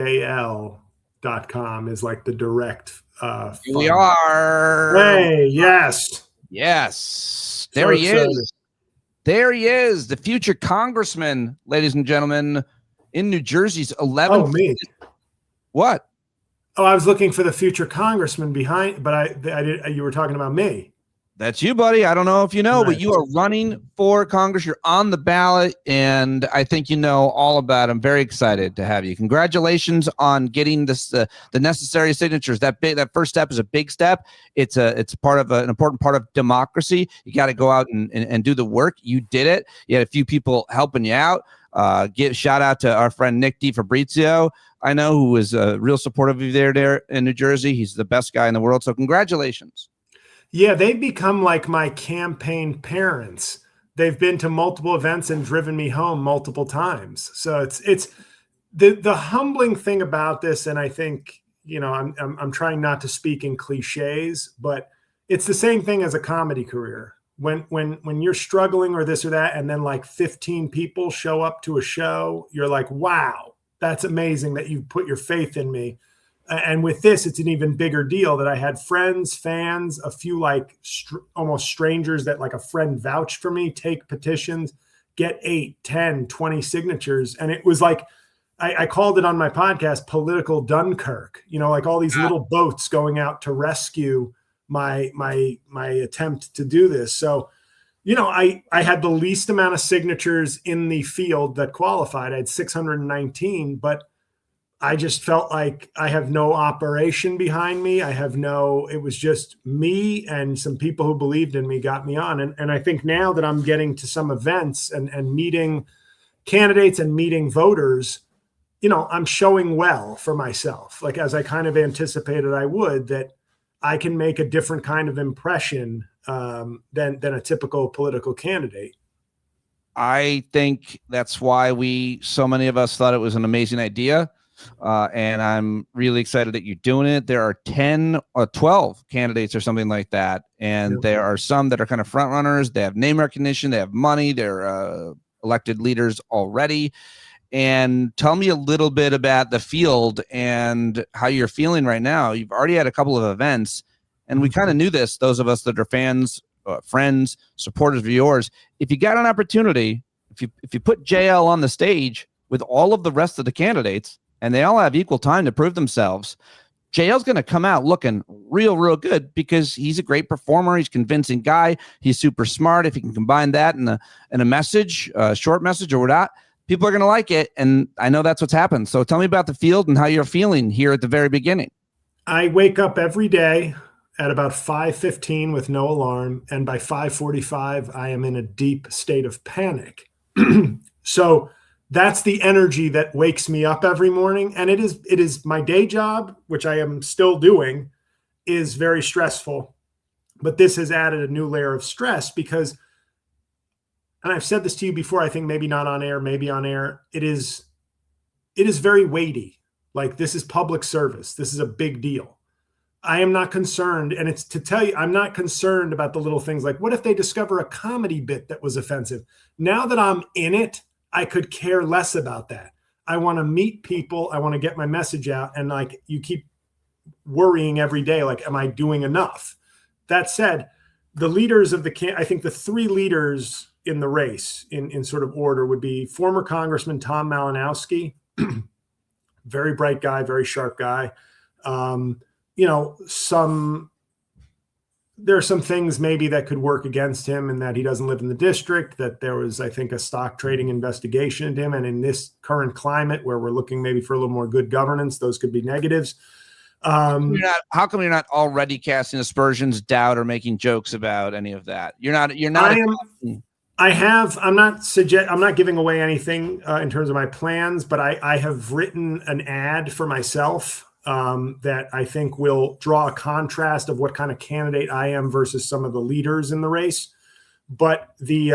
JL.com is like the direct Here we are. Hey, yes. Yes. There he is. There he is, the future congressman, ladies and gentlemen, in New Jersey's 11th. Oh, me. What? Oh, I was looking for the future congressman behind, but I did. You were talking about me. That's you, buddy. I don't know if you know, Nice. but you are running for Congress. You're on the ballot, and I think you know all about it. I'm very excited to have you. Congratulations on getting this the necessary signatures. That first step is a big step. It's part of an important part of democracy. You got to go out and do the work. You did it. You had a few people helping you out. Give shout out to our friend Nick DiFabrizio. I know, who is real supportive of you there in New Jersey. He's the best guy in the world. So congratulations. Yeah, they've become like my campaign parents. They've been to multiple events and driven me home multiple times. So it's the humbling thing about this, and I think, you know, I'm trying not to speak in cliches, but it's the same thing as a comedy career. When you're struggling or this or that, and then like 15 people show up to a show, you're like, wow, that's amazing that you put your faith in me. And with this, it's an even bigger deal that I had friends, fans, a few like almost strangers that like a friend vouched for me, take petitions, get 8, 10, 20 signatures. And it was like, I called it on my podcast, political Dunkirk, you know, like all these little boats going out to rescue my attempt to do this. So, you know, I had the least amount of signatures in the field that qualified. I had 619, but I just felt like I have no operation behind me. It was just me and some people who believed in me got me on. And I think now that I'm getting to some events and meeting candidates and meeting voters, you know, I'm showing well for myself, like as I kind of anticipated I would, that I can make a different kind of impression than a typical political candidate. I think that's why so many of us thought it was an amazing idea. And I'm really excited that you're doing it. There are 10 or 12 candidates or something like that. And there are some that are kind of front runners. They have name recognition. They have money. They're elected leaders already. And tell me a little bit about the field and how you're feeling right now. You've already had a couple of events, and we kind of knew this, those of us that are fans, friends, supporters of yours. If you got an opportunity, if you put JL on the stage with all of the rest of the candidates, and they all have equal time to prove themselves, JL's going to come out looking real good because he's a great performer. He's a convincing guy. He's super smart. If he can combine that in a message, a short message or whatnot, people are going to like it. And I know that's what's happened. So tell me about the field and how you're feeling here at the very beginning. I wake up every day at about 5:15 with no alarm. And by 5:45, I am in a deep state of panic. So that's the energy that wakes me up every morning. And it is my day job, which I am still doing, is very stressful. But this has added a new layer of stress because, and I've said this to you before, I think maybe not on air, maybe on air, it is very weighty. Like, this is public service. This is a big deal. I am not concerned. And it's to tell you, I'm not concerned about the little things like, what if they discover a comedy bit that was offensive? Now that I'm in it, I could care less about that. I want to meet people. I want to get my message out. And like, you keep worrying every day, like, am I doing enough? That said, the leaders of I think the 3 leaders in the race in sort of order would be former Congressman Tom Malinowski, very bright guy, very sharp guy. You know, there are some things maybe that could work against him, in that he doesn't live in the district, that there was, I think, a stock trading investigation into him. And in this current climate where we're looking maybe for a little more good governance, those could be negatives. How come you're not already casting aspersions, doubt, or making jokes about any of that? I'm not giving away anything in terms of my plans, but I have written an ad for myself that I think will draw a contrast of what kind of candidate I am versus some of the leaders in the race. But the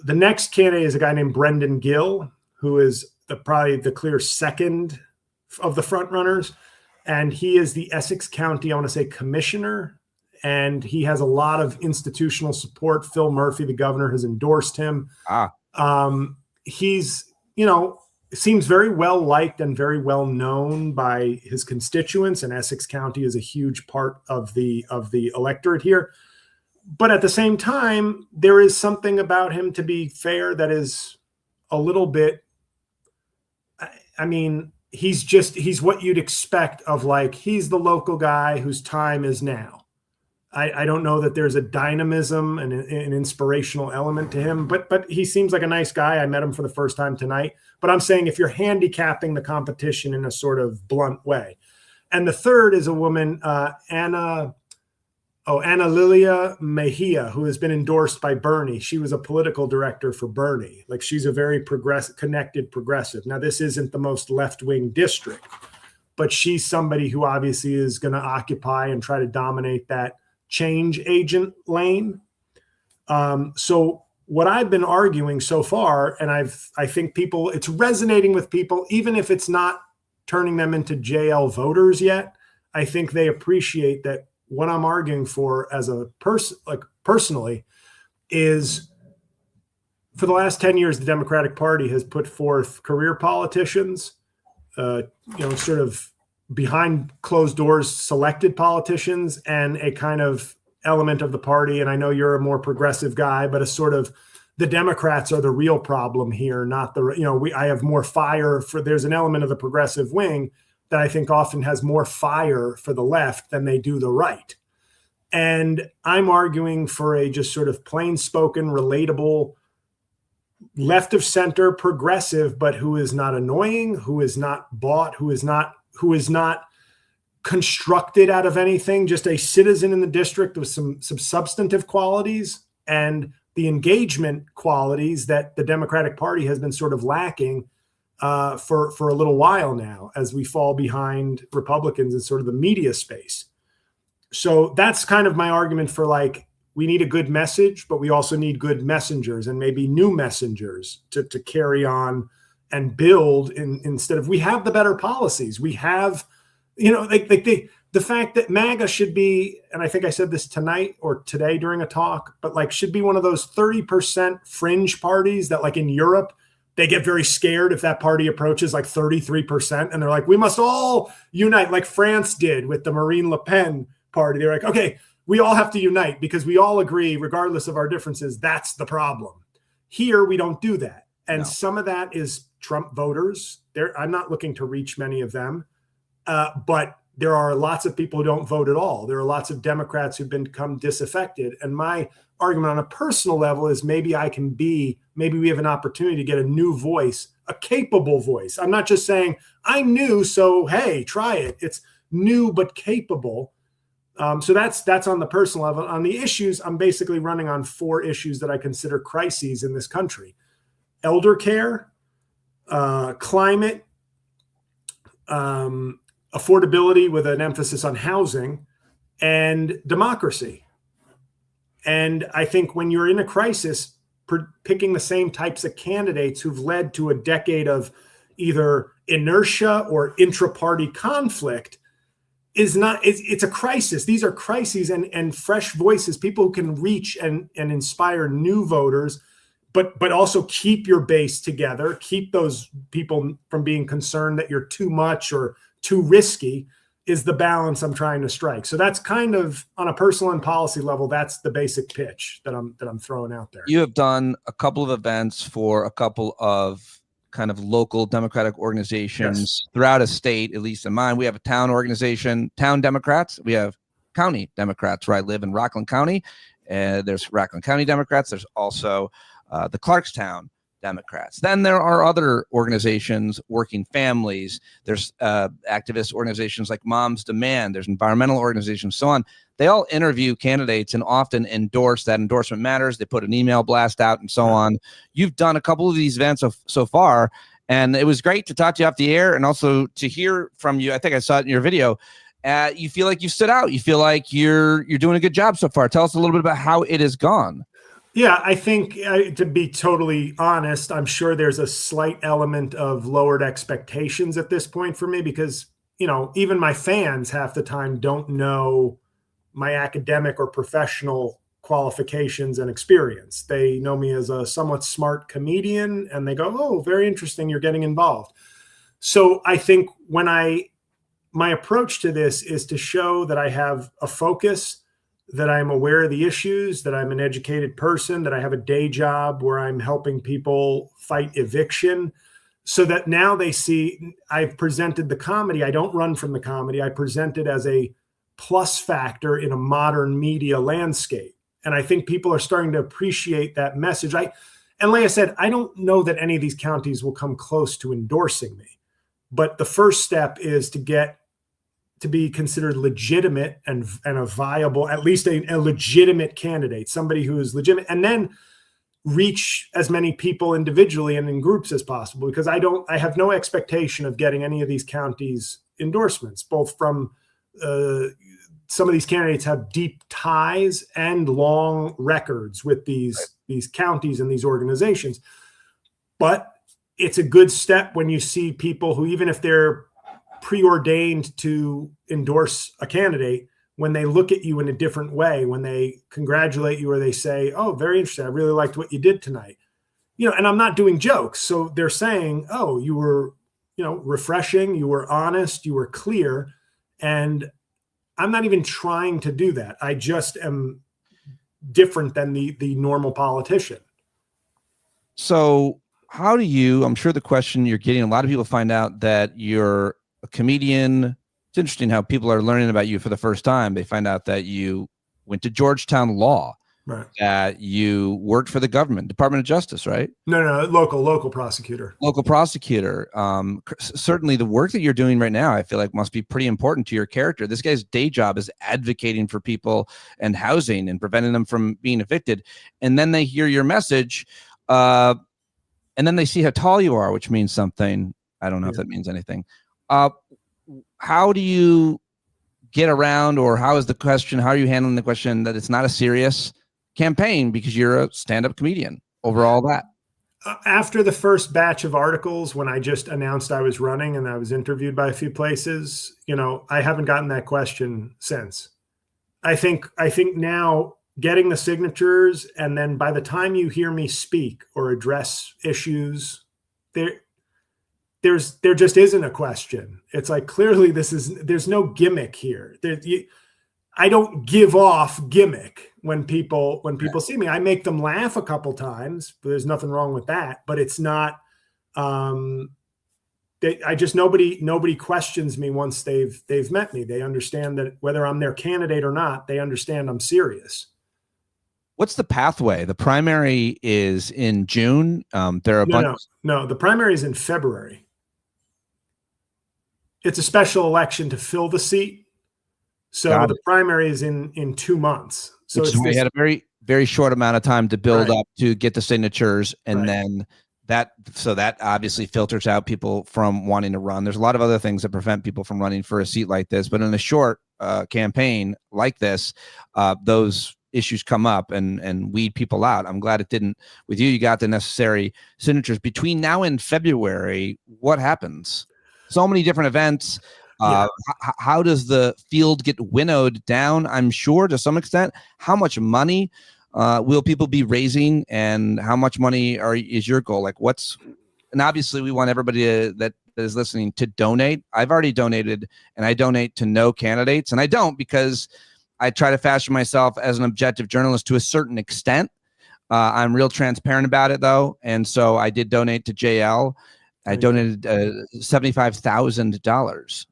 next candidate is a guy named Brendan Gill, who is probably the clear second of the front runners. And he is the Essex County, I want to say, commissioner. And he has a lot of institutional support. Phil Murphy, the governor, has endorsed him. he's, seems very well liked and very well known by his constituents, and Essex County is a huge part of the electorate here. But at the same time, there is something about him, to be fair, that is a little bit, I mean, he's what you'd expect of, like, he's the local guy whose time is now. I don't know that there's a dynamism and an inspirational element to him, but he seems like a nice guy. I met him for the first time tonight. But I'm saying, if you're handicapping the competition in a sort of blunt way. And the third is a woman, Ana Lilia Mejia, who has been endorsed by Bernie. She was a political director for Bernie. Like, she's a very connected progressive. Now, this isn't the most left-wing district, but she's somebody who obviously is going to occupy and try to dominate that change agent lane. So what I've been arguing so far, and I think it's resonating with people, even if it's not turning them into JL voters yet. I think they appreciate that what I'm arguing for as a person, like personally, is for the last 10 years, the Democratic Party has put forth career politicians, sort of behind closed doors selected politicians, and a kind of element of the party. And I know you're a more progressive guy, but a sort of, the Democrats are the real problem here, not the, I have more fire there's an element of the progressive wing that I think often has more fire for the left than they do the right. And I'm arguing for a just sort of plain spoken, relatable, left of center progressive, but who is not annoying, who is not bought, who is not constructed out of anything, just a citizen in the district with some substantive qualities and the engagement qualities that the Democratic Party has been sort of lacking for a little while now, as we fall behind Republicans in sort of the media space. So that's kind of my argument for, like, we need a good message, but we also need good messengers, and maybe new messengers to carry on and build instead of, we have the better policies. We have, the fact that MAGA should be, and I think I said this tonight or today during a talk, but like, should be one of those 30% fringe parties that, like in Europe, they get very scared if that party approaches like 33%. And they're like, we must all unite, like France did with the Marine Le Pen party. They're like, okay, we all have to unite because we all agree, regardless of our differences, that's the problem. Here, we don't do that. And some of that is Trump voters. I'm not looking to reach many of them, but there are lots of people who don't vote at all. There are lots of Democrats who've become disaffected. And my argument on a personal level is maybe we have an opportunity to get a new voice, a capable voice. I'm not just saying, I'm new, so hey, try it. It's new but capable. So that's on the personal level. On the issues, I'm basically running on 4 issues that I consider crises in this country: elder care, climate, affordability with an emphasis on housing, and democracy. And I think when you're in a crisis, picking the same types of candidates who've led to a decade of either inertia or intra-party conflict it's a crisis. These are crises and fresh voices, people who can reach and inspire new voters, but also keep your base together, keep those people from being concerned that you're too much or too risky, is the balance I'm trying to strike. So that's kind of, on a personal and policy level, that's the basic pitch that I'm throwing out there. You have done a couple of events for a couple of kind of local Democratic organizations throughout a state, at least in mine. We have a town organization, Town Democrats. We have county Democrats, where I live in Rockland County. There's Rockland County Democrats. There's also the Clarkstown Democrats. Then there are other organizations, Working Families. There's activist organizations like Moms Demand. There's environmental organizations, so on. They all interview candidates and often endorse. That endorsement matters. They put an email blast out and so on. You've done a couple of these events so far, and it was great to talk to you off the air and also to hear from you. I think I saw it in your video. You feel like you stood out. You feel like you're doing a good job so far. Tell us a little bit about how it has gone. Yeah, I think to be totally honest, I'm sure there's a slight element of lowered expectations at this point for me because, even my fans half the time don't know my academic or professional qualifications and experience. They know me as a somewhat smart comedian, and they go, "Oh, very interesting. You're getting involved." So I think my approach to this is to show that I have a focus, that I'm aware of the issues, that I'm an educated person, that I have a day job where I'm helping people fight eviction, so that now they see I've presented the comedy. I don't run from the comedy. I present it as a plus factor in a modern media landscape. And I think people are starting to appreciate that message. And like I said, I don't know that any of these counties will come close to endorsing me. But the first step is to get to be considered legitimate and a viable, at least a legitimate candidate, somebody who is legitimate, and then reach as many people individually and in groups as possible, because I have no expectation of getting any of these counties endorsements, both from some of these candidates have deep ties and long records with these counties and these organizations. But it's a good step when you see people who, even if they're preordained to endorse a candidate, when they look at you in a different way, when they congratulate you or they say, "Oh, very interesting. I really liked what you did tonight." And I'm not doing jokes. So they're saying, "Oh, you were, refreshing. You were honest. You were clear." And I'm not even trying to do that. I just am different than the normal politician. So how do you, I'm sure the question you're getting, a lot of people find out that you're a comedian. It's interesting how people are learning about you for the first time. They find out that you went to Georgetown Law, right? That you worked for the government, Department of Justice, right? No, local prosecutor. Local prosecutor. Certainly the work that you're doing right now, I feel like must be pretty important to your character. This guy's day job is advocating for people and housing and preventing them from being evicted. And then they hear your message, and then they see how tall you are, which means something. I don't know if that means anything. How do you get around, or how is the question, how are you handling the question that it's not a serious campaign because you're a stand-up comedian over all that? After the first batch of articles, when I just announced I was running and I was interviewed by a few places, I haven't gotten that question since. I think now getting the signatures, and then by the time you hear me speak or address issues, there just isn't a question. It's like, clearly there's no gimmick here. I don't give off gimmick when people see me. I make them laugh a couple times, but there's nothing wrong with that. But it's not. Nobody questions me once they've met me. They understand that whether I'm their candidate or not, they understand I'm serious. What's the pathway? The primary is in June. There are no. The primary is in February. It's a special election to fill the seat. So the primary is in 2 months. So we had a very, very short amount of time to build up to get the signatures. And then that obviously filters out people from wanting to run. There's a lot of other things that prevent people from running for a seat like this. But in a short campaign like this, those issues come up and weed people out. I'm glad it didn't with you. You got the necessary signatures. Between now and February, what happens? So many different events. How does the field get winnowed down? I'm sure to some extent. How much money will people be raising, and how much money is your goal? Like, and obviously we want everybody that is listening to donate. I've already donated, and I donate to no candidates, and I don't because I try to fashion myself as an objective journalist to a certain extent. I'm real transparent about it though. And so I did donate to JL. I donated $75,000.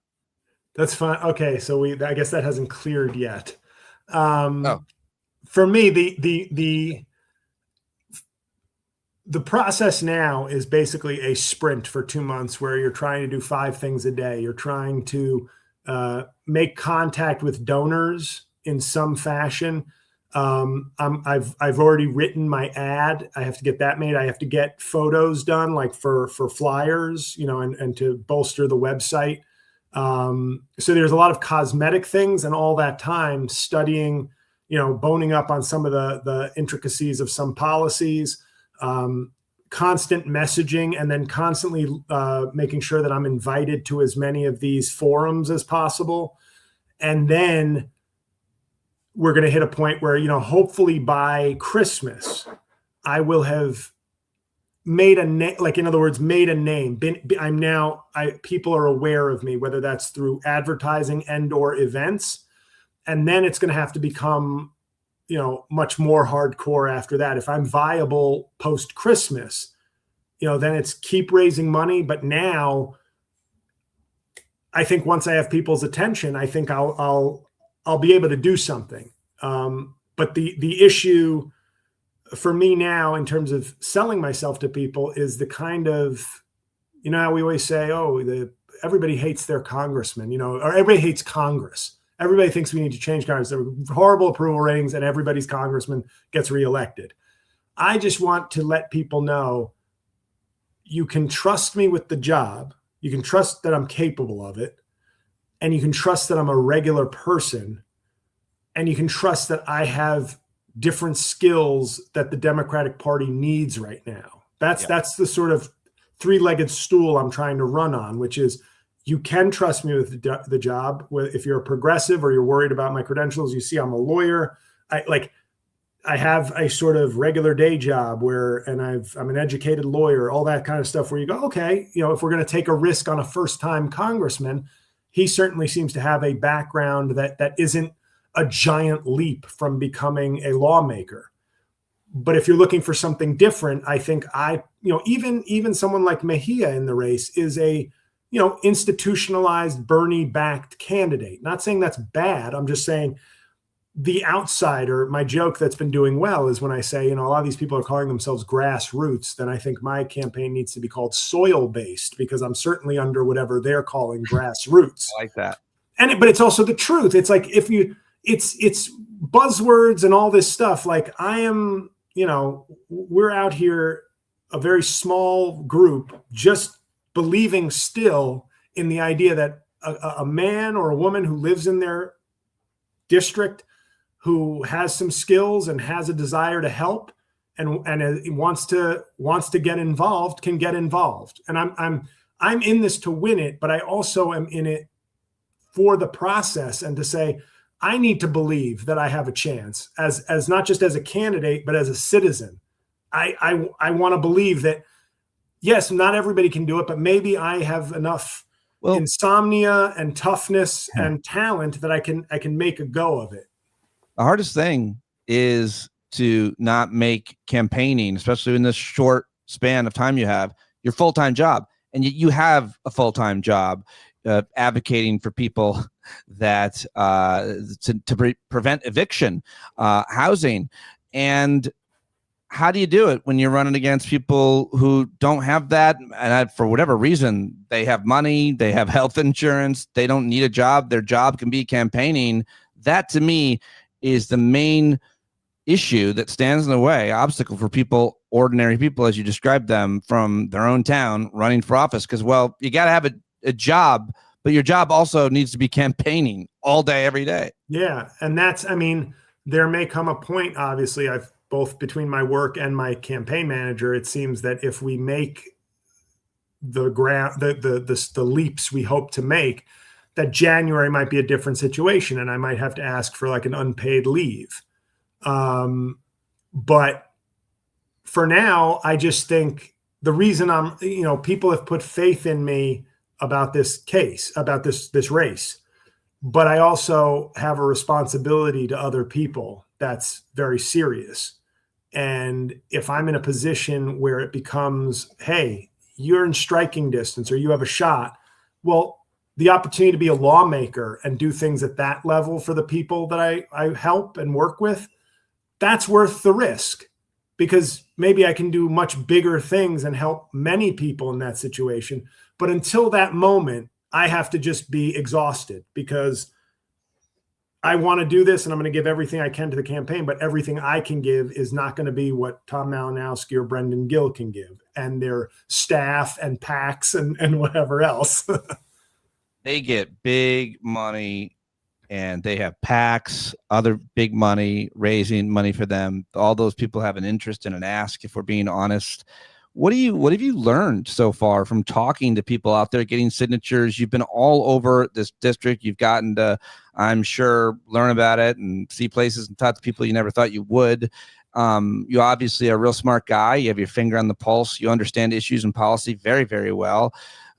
That's fine. Okay, so I guess that hasn't cleared yet. For me, the process now is basically a sprint for 2 months where you're trying to do 5 things a day. You're trying to make contact with donors in some fashion. I've already written my ad. I have to get that made. I have to get photos done, like for flyers, and to bolster the website. So there's a lot of cosmetic things, and all that time studying, boning up on some of the intricacies of some policies, constant messaging, and then constantly making sure that I'm invited to as many of these forums as possible. And then we're going to hit a point where, hopefully by Christmas, I will have made a name, like, in other words, made a name. People are aware of me, whether that's through advertising and or events. And then it's going to have to become, much more hardcore after that. If I'm viable post Christmas, then it's keep raising money. But now I think once I have people's attention, I think I'll be able to do something. But the issue for me now in terms of selling myself to people is the kind of, how we always say, everybody hates their congressman, or everybody hates Congress. Everybody thinks we need to change Congress. There are horrible approval ratings and everybody's congressman gets reelected. I just want to let people know you can trust me with the job. You can trust that I'm capable of it. And you can trust that I'm a regular person. And you can trust that I have different skills that the Democratic Party needs right now. That's the sort of three-legged stool I'm trying to run on, which is you can trust me with the job. If you're a progressive or you're worried about my credentials, you see I'm a lawyer. I have a sort of regular day job I'm an educated lawyer, all that kind of stuff where you go, okay, if we're going to take a risk on a first-time congressman, he certainly seems to have a background that isn't a giant leap from becoming a lawmaker. But if you're looking for something different, I think even someone like Mejia in the race is a, institutionalized Bernie-backed candidate. Not saying that's bad. I'm just saying the outsider, my joke that's been doing well is when I say, a lot of these people are calling themselves grassroots, then I think my campaign needs to be called soil-based because I'm certainly under whatever they're calling grassroots. I like that. But it's also the truth. It's like it's buzzwords and all this stuff. Like I am, we're out here, a very small group, just believing still in the idea that a man or a woman who lives in their district, who has some skills and has a desire to help and wants to get involved, can get involved. And I'm in this to win it, but I also am in it for the process and to say, I need to believe that I have a chance as not just as a candidate, but as a citizen. I want to believe that, yes, not everybody can do it, but maybe I have enough insomnia and toughness and talent that I can make a go of it. The hardest thing is to not make campaigning, especially in this short span of time you have, your full-time job. And you have a full-time job advocating for people that to prevent eviction, housing. And how do you do it when you're running against people who don't have that? And for whatever reason, they have money, they have health insurance, they don't need a job. Their job can be campaigning. That to me is the main issue that stands in the way, obstacle for people, ordinary people, as you described them, from their own town running for office. Because, you got to have a job, but your job also needs to be campaigning all day, every day. Yeah. And there may come a point, obviously, both between my work and my campaign manager, it seems that if we make the leaps we hope to make, that January might be a different situation. And I might have to ask for like an unpaid leave. But for now, I just think the reason people have put faith in me about this case, about this race, but I also have a responsibility to other people that's very serious. And if I'm in a position where it becomes, hey, you're in striking distance or you have a shot, the opportunity to be a lawmaker and do things at that level for the people that I help and work with, that's worth the risk, because maybe I can do much bigger things and help many people in that situation. But until that moment, I have to just be exhausted because I want to do this and I'm going to give everything I can to the campaign, but everything I can give is not going to be what Tom Malinowski or Brendan Gill can give, and their staff and PACs and whatever else. They get big money and they have PACs, other big money, raising money for them. All those people have an interest and an ask, if we're being honest. What have you learned so far from talking to people out there, getting signatures? You've been all over this district. You've gotten to, I'm sure, learn about it and see places and talk to people you never thought you would. You obviously are a real smart guy. You have your finger on the pulse. You understand issues and policy very, very well.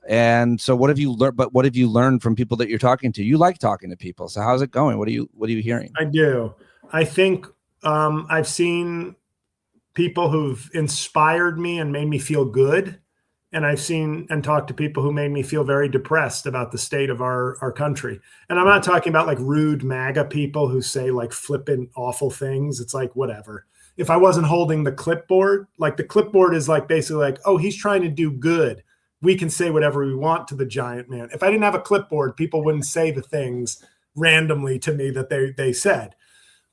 And so what have you learned? But what have you learned from people that you're talking to? You like talking to people. So how's it going? What are you hearing? I do. I think I've seen people who've inspired me and made me feel good. And I've seen and talked to people who made me feel very depressed about the state of our country. And I'm not talking about like rude MAGA people who say like flippant awful things. It's like, whatever. If I wasn't holding the clipboard, like the clipboard is like basically like, oh, he's trying to do good. We can say whatever we want to the giant man. If I didn't have a clipboard, people wouldn't say the things randomly to me that they said.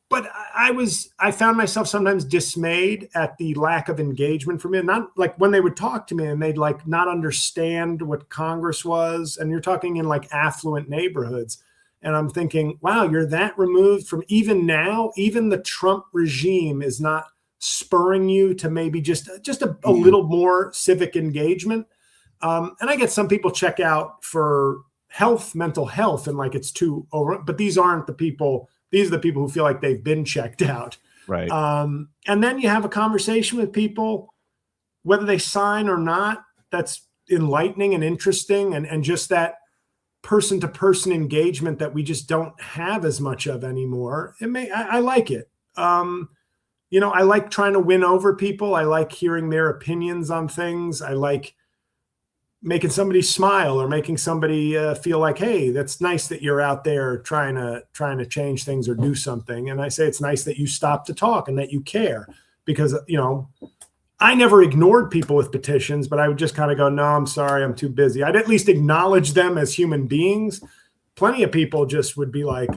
But I found myself sometimes dismayed at the lack of engagement from me. Not like when they would talk to me and they'd like not understand what Congress was. And you're talking in like affluent neighborhoods. And I'm thinking, wow, you're that removed from even now, even the Trump regime is not spurring you to maybe just a little more civic engagement. And I get some people check out for health, mental health, and like it's too over, but these aren't the people. These are the people who feel like they've been checked out. Right. And then you have a conversation with people, whether they sign or not, that's enlightening and interesting. And just that person-to-person engagement that we just don't have as much of anymore. I like it. I like trying to win over people. I like hearing their opinions on things. I like making somebody smile or making somebody feel like, hey, that's nice that you're out there trying to change things or do something. And I say it's nice that you stop to talk and that you care, because I never ignored people with petitions, but I would just kind of go, no, I'm sorry, I'm too busy. I'd at least acknowledge them as human beings. Plenty of people just would be like,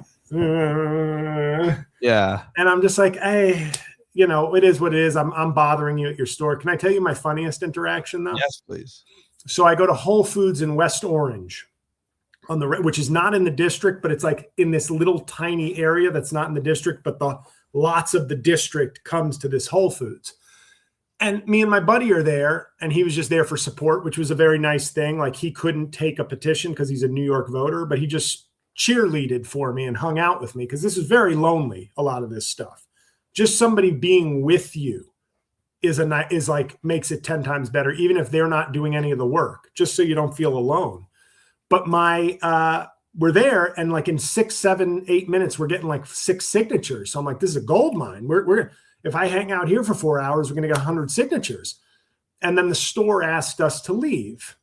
yeah. And I'm just like, hey, it is what it is. I'm bothering you at your store. Can I tell you my funniest interaction though? Yes, please. So I go to Whole Foods in West Orange, which is not in the district, but it's like in this little tiny area that's not in the district, but lots of the district comes to this Whole Foods. And me and my buddy are there, and he was just there for support, which was a very nice thing. Like he couldn't take a petition because he's a New York voter, but he just cheerleaded for me and hung out with me because this is very lonely, a lot of this stuff. Just somebody being with you is like makes it 10 times better, even if they're not doing any of the work, just so you don't feel alone. But we're there, and like in 6, 7, 8 minutes, we're getting like 6 signatures. So I'm like, this is a gold mine. If I hang out here for 4 hours, we're going to get 100 signatures. And then the store asked us to leave.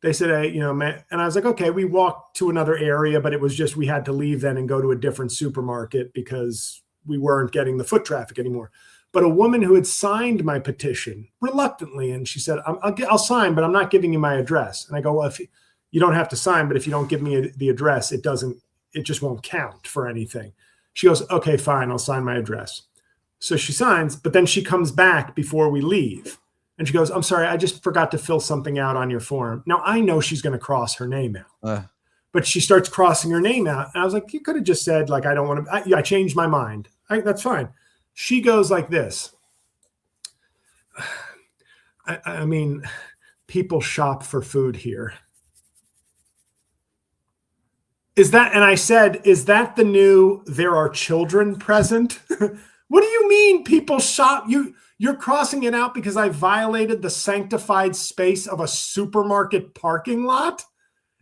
They said, hey, man, and I was like, okay, we walked to another area, but it was just, we had to leave then and go to a different supermarket because we weren't getting the foot traffic anymore. But a woman who had signed my petition reluctantly, and she said, I'll sign, but I'm not giving you my address. And I go, well, if you don't have to sign, but if you don't give me the address, it just won't count for anything. She goes, okay, fine, I'll sign my address. So she signs, but then she comes back before we leave. And she goes, I'm sorry, I just forgot to fill something out on your form. Now, I know she's going to cross her name out. But she starts crossing her name out. And I was like, you could have just said, like, I don't want to. I changed my mind. That's fine. She goes like this. I mean, people shop for food here. And I said, is that the new there are children present? What do you mean people shop? You're crossing it out because I violated the sanctified space of a supermarket parking lot?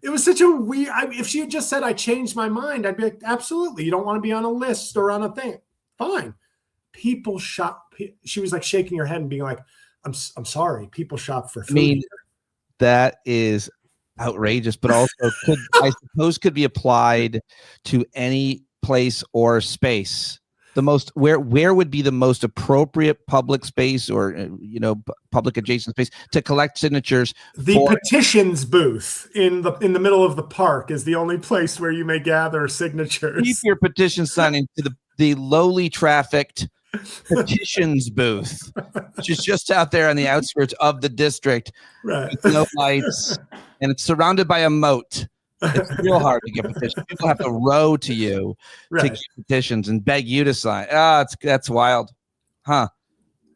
It was such a weird, if she had just said, I changed my mind, I'd be like, absolutely. You don't want to be on a list or on a thing. Fine. People shop. She was like shaking her head and being like, I'm sorry. People shop for food. I mean, that is outrageous, but also I suppose could be applied to any place or space. Where would be the most appropriate public space or public adjacent space to collect signatures? The petitions booth in the middle of the park is the only place where you may gather signatures. Keep your petition sign into the lowly trafficked petitions booth, which is just out there on the outskirts of the district, right? With no lights, and it's surrounded by a moat. It's real hard to get petitions. People have to row to you to get petitions and beg you to sign. That's wild, huh?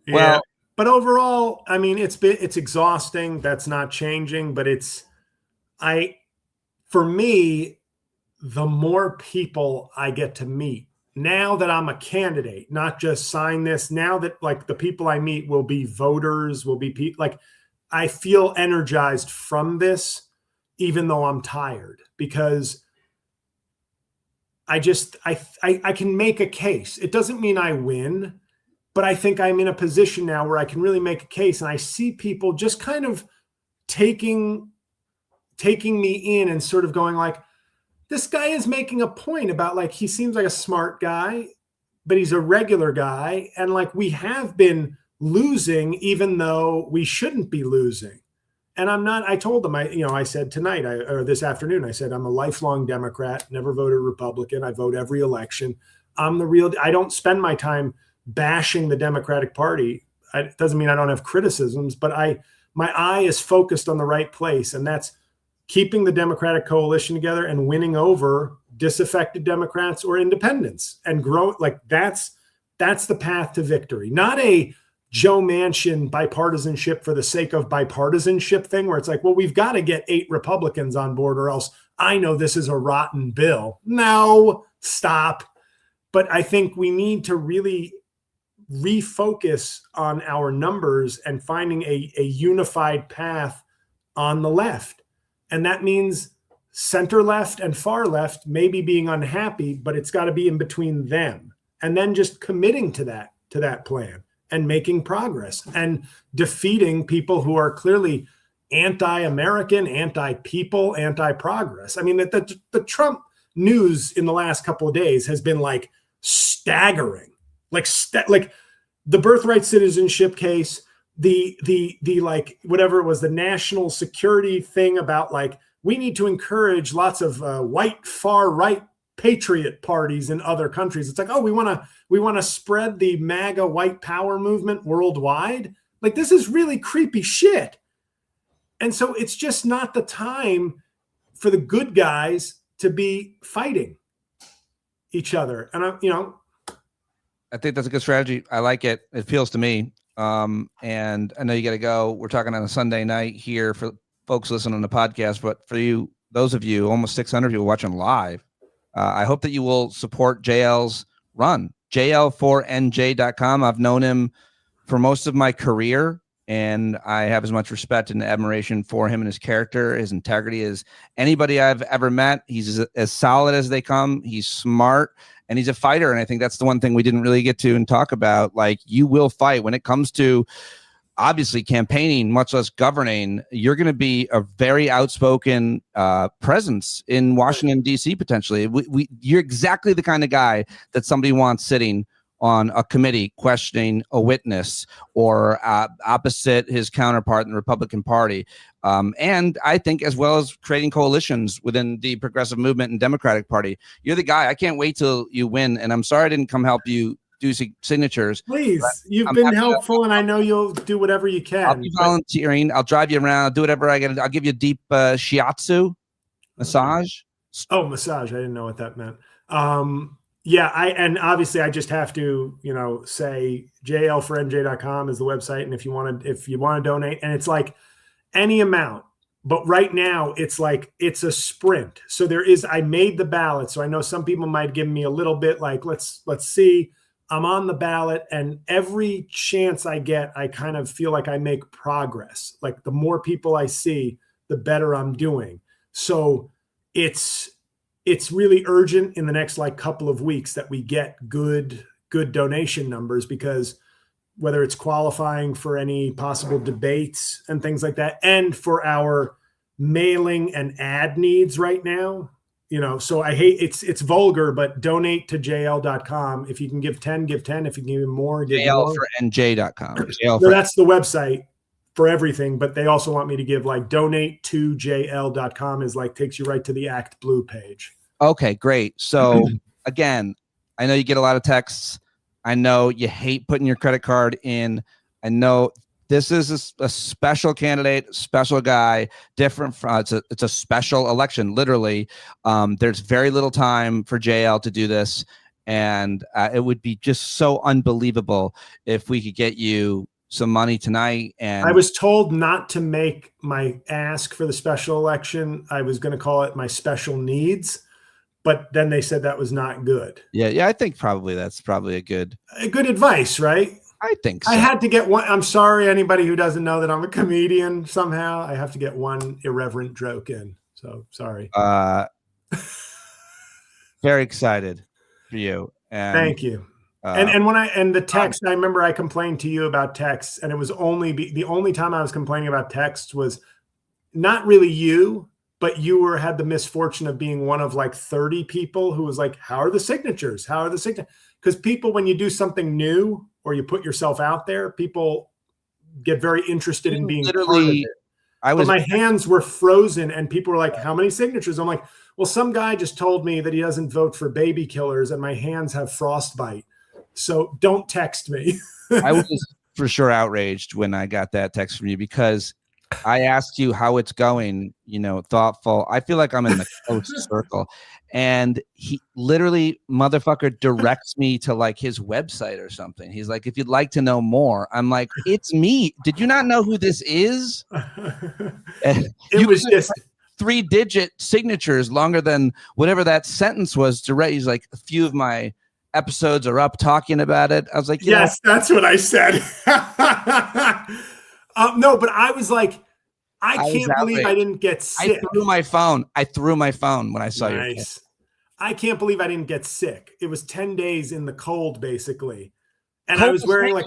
Yeah. Well, But overall, I mean, it's exhausting. That's not changing, but I for me, the more people I get to meet now that I'm a candidate, not just sign this, now that like the people I meet will be voters, will be people like I feel energized from this, even though I'm tired, because I can make a case. It doesn't mean I win, but I think I'm in a position now where I can really make a case. And I see people just kind of taking me in and sort of going like, this guy is making a point about like, he seems like a smart guy, but he's a regular guy. And like, we have been losing, even though we shouldn't be losing. And I told them, I said tonight or this afternoon, I said, I'm a lifelong Democrat, never voted Republican. I vote every election. I don't spend my time bashing the Democratic Party. It doesn't mean I don't have criticisms, but my eye is focused on the right place. And that's keeping the Democratic coalition together and winning over disaffected Democrats or independents and grow. Like that's the path to victory, not a Joe Manchin bipartisanship for the sake of bipartisanship thing where it's like, well, we've got to get 8 Republicans on board or else I know this is a rotten bill. No, stop. But I think we need to really refocus on our numbers and finding a unified path on the left. And that means center left and far left maybe being unhappy, but it's got to be in between them. And then just committing to that plan and making progress and defeating people who are clearly anti-American, anti-people, anti-progress. I mean, the Trump news in the last couple of days has been like staggering, like the birthright citizenship case, the like whatever it was, the national security thing about like we need to encourage lots of white far right patriot parties in other countries. It's like, oh, we want to spread the MAGA white power movement worldwide. Like this is really creepy shit. And so it's just not the time for the good guys to be fighting each other. And I think that's a good strategy. I like it. It feels to me. And I know you got to go. We're talking on a Sunday night here for folks listening on the podcast, but for you, those of you, almost 600 people watching live, I hope that you will support JL's run, JL4NJ.com. I've known him for most of my career, and I have as much respect and admiration for him and his character, his integrity as anybody I've ever met. He's as solid as they come. He's smart, and he's a fighter. And I think that's the one thing we didn't really get to and talk about. Like, you will fight when it comes to obviously campaigning, much less governing. You're going to be a very outspoken presence in Washington, D.C. potentially. You're exactly the kind of guy that somebody wants sitting on a committee questioning a witness or opposite his counterpart in the Republican Party. And I think as well as creating coalitions within the progressive movement and Democratic Party. You're the guy. I can't wait till you win. And I'm sorry I didn't come help you do signatures. Please, you've been helpful, and I know you'll do whatever you can. I'll be volunteering. I'll drive you around. I'll do whatever I got. I'll give you a deep shiatsu massage. Oh, massage. I didn't know what that meant. Yeah, and obviously I just have to, say JL4NJ.com is the website, and if you want to donate, and it's like any amount. But right now it's like it's a sprint. So I made the ballot, so I know some people might give me a little bit like let's see. I'm on the ballot, and every chance I get, I kind of feel like I make progress. Like the more people I see, the better I'm doing. So it's really urgent in the next like couple of weeks that we get good donation numbers, because whether it's qualifying for any possible debates and things like that, and for our mailing and ad needs right now, so I hate it's vulgar, but donate to JL.com. If you can give 10, give 10. If you can give more, give more. JL4NJ.com. No, that's the website for everything, but they also want me to give like donate to JL.com is like takes you right to the Act Blue page. Okay, great. So again, I know you get a lot of texts. I know you hate putting your credit card in. I know this is a special candidate, special guy, different from it's a special election, literally. There's very little time for JL to do this, and it would be just so unbelievable if we could get you some money tonight. And I was told not to make my ask for the special election. I was going to call it my special needs, but then they said that was not good. Yeah. I think that's probably a good advice, right? I think so. I had to get one. I'm sorry, anybody who doesn't know that I'm a comedian somehow. I have to get one irreverent joke in. So sorry. Very excited for you. And thank you. And the text, I remember I complained to you about text, and it was the only time I was complaining about text was not really you, but you had the misfortune of being one of like 30 people who was like, how are the signatures? How are the signatures? Because people, when you do something new or you put yourself out there, people get very interested in being part of it. But my hands were frozen and people were like, how many signatures? I'm like, well, some guy just told me that he doesn't vote for baby killers and my hands have frostbite. So don't text me. I was for sure outraged when I got that text from you because I asked you how it's going, thoughtful. I feel like I'm in the close circle. And he literally, motherfucker, directs me to like his website or something. He's like, if you'd like to know more. I'm like, it's me. Did you not know who this is? It was just 3-digit signatures longer than whatever that sentence was to write. He's like, a few of my episodes are up talking about it. I was like, yes, that's what I said. No, but I was like, I can't believe I didn't get sick. I threw my phone when I saw you. I can't believe I didn't get sick. It was 10 days in the cold, basically. And I was wearing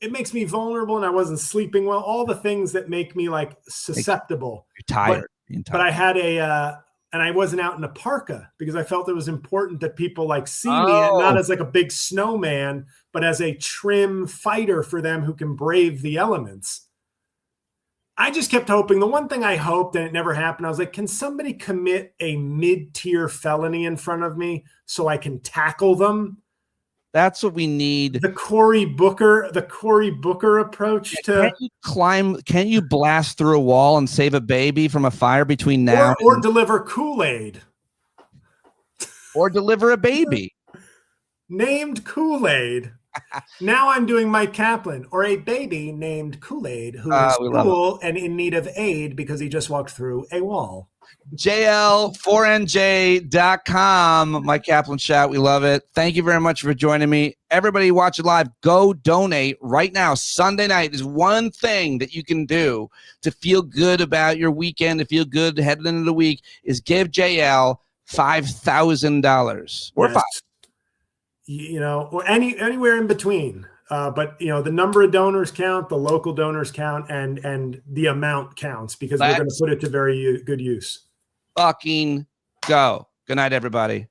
it makes me vulnerable and I wasn't sleeping well. All the things that make me like susceptible. You're tired. But I had and I wasn't out in a parka because I felt it was important that people like see me, and not as like a big snowman, but as a trim fighter for them who can brave the elements. I just kept hoping. The one thing I hoped, and it never happened, I was like, can somebody commit a mid-tier felony in front of me so I can tackle them? That's what we need. The Cory Booker approach to can you blast through a wall and save a baby from a fire between now or deliver Kool-Aid? Or deliver a baby. Named Kool-Aid. Now I'm doing Mike Kaplan, or a baby named Kool-Aid who is cool and in need of aid because he just walked through a wall. JL4NJ.com. Mike Kaplan Shout. We love it. Thank you very much for joining me. Everybody watch it live. Go donate right now. Sunday night is one thing that you can do to feel good about your weekend, to feel good heading into the week, is give JL $5,000 or $5,000. Or anywhere in between. But the number of donors count, the local donors count, and the amount counts because we're going to put it to very good use. Fucking go. Good night, everybody.